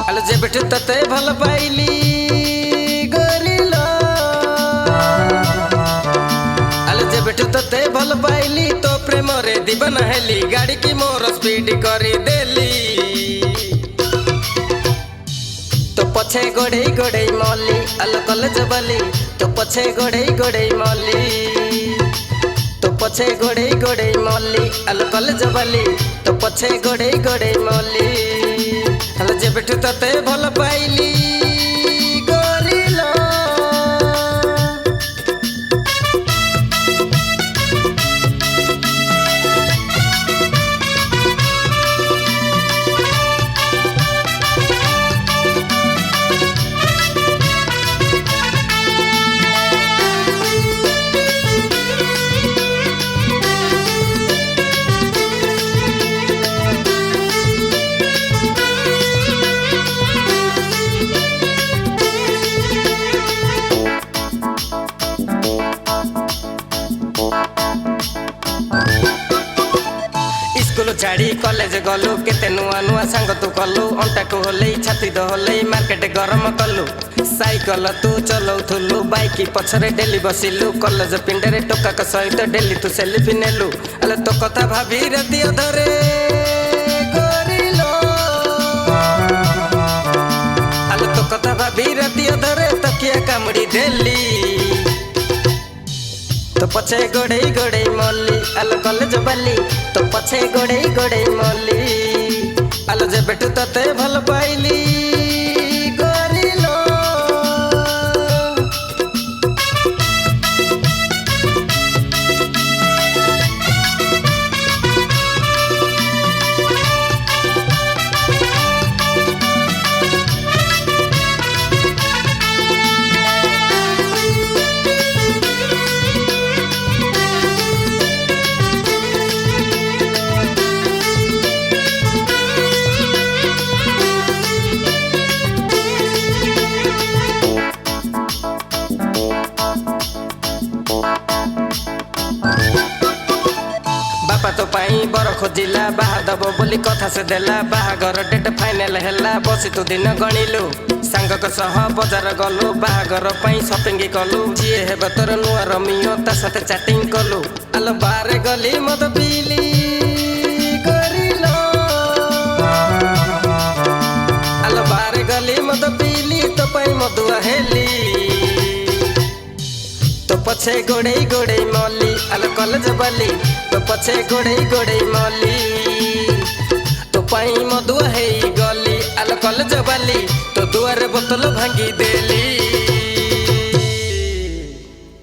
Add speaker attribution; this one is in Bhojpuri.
Speaker 1: आलो जेबेठु तते भल पाइली गोरिलो आलो जेबेठु तते भल पाइली तो प्रेम रे दीवाना हेली गाड़ी की मोर स्पीड करी देली तो पछे गोड़े गोड़े मौली आलो कॉलेज वाली तो पछे गोड़े गोड़े मौली तो पछे गोड़े गोड़े मौली आलो कॉलेज वाली तो पछे गोड़े गोड़े मौली आलो जेबेठु तते भल पाइली गोरिलो स्कूल छाड़ी कॉलेज गलु केते नुआ नुआ सांग तू कलु अंटा को होले छाती द होले मार्केट गरम कलु साइकल तू चलौथुलु बाइक पछरे डेली बसिलु कॉलेज पिंडरे टोका का सहित डेली तू सेल्फी नेलु अले तो कथा भाभी राती अधरे गोरिलो अले तो कथा भाभी राती अधरे तकिया कामुड़ी देली तो पछे गोड़े गोड़े मौली आलो कॉलेज वाली तो पछे गोड़े गोड़े मौली आलो जेबेठु तते भल पाइली गोरिलो बापा तो पाई बर खोजिला बाहा दब बोली कथा से देला बाहागर डेट फाइनल हैला बसी तू दिन गणिलु सांगक सह बजार गलु बाहागर पाई शॉपिंग कलु जिए हेब तोर नुआ रमियो ता साथे चैटिंग कलु आलो बारे गली मद पीली गोरिलो आलो बारे गली मद पीली तो पाई मदुआ हेली तो पछे गोड़े गोड़े मौली आलो कॉलेज वाली तो पछे गोड़े गोड़े मौली तो पाई मदुआ हे गली आलो कॉलेज वाली तो दुआरे बोतल भांगी देली।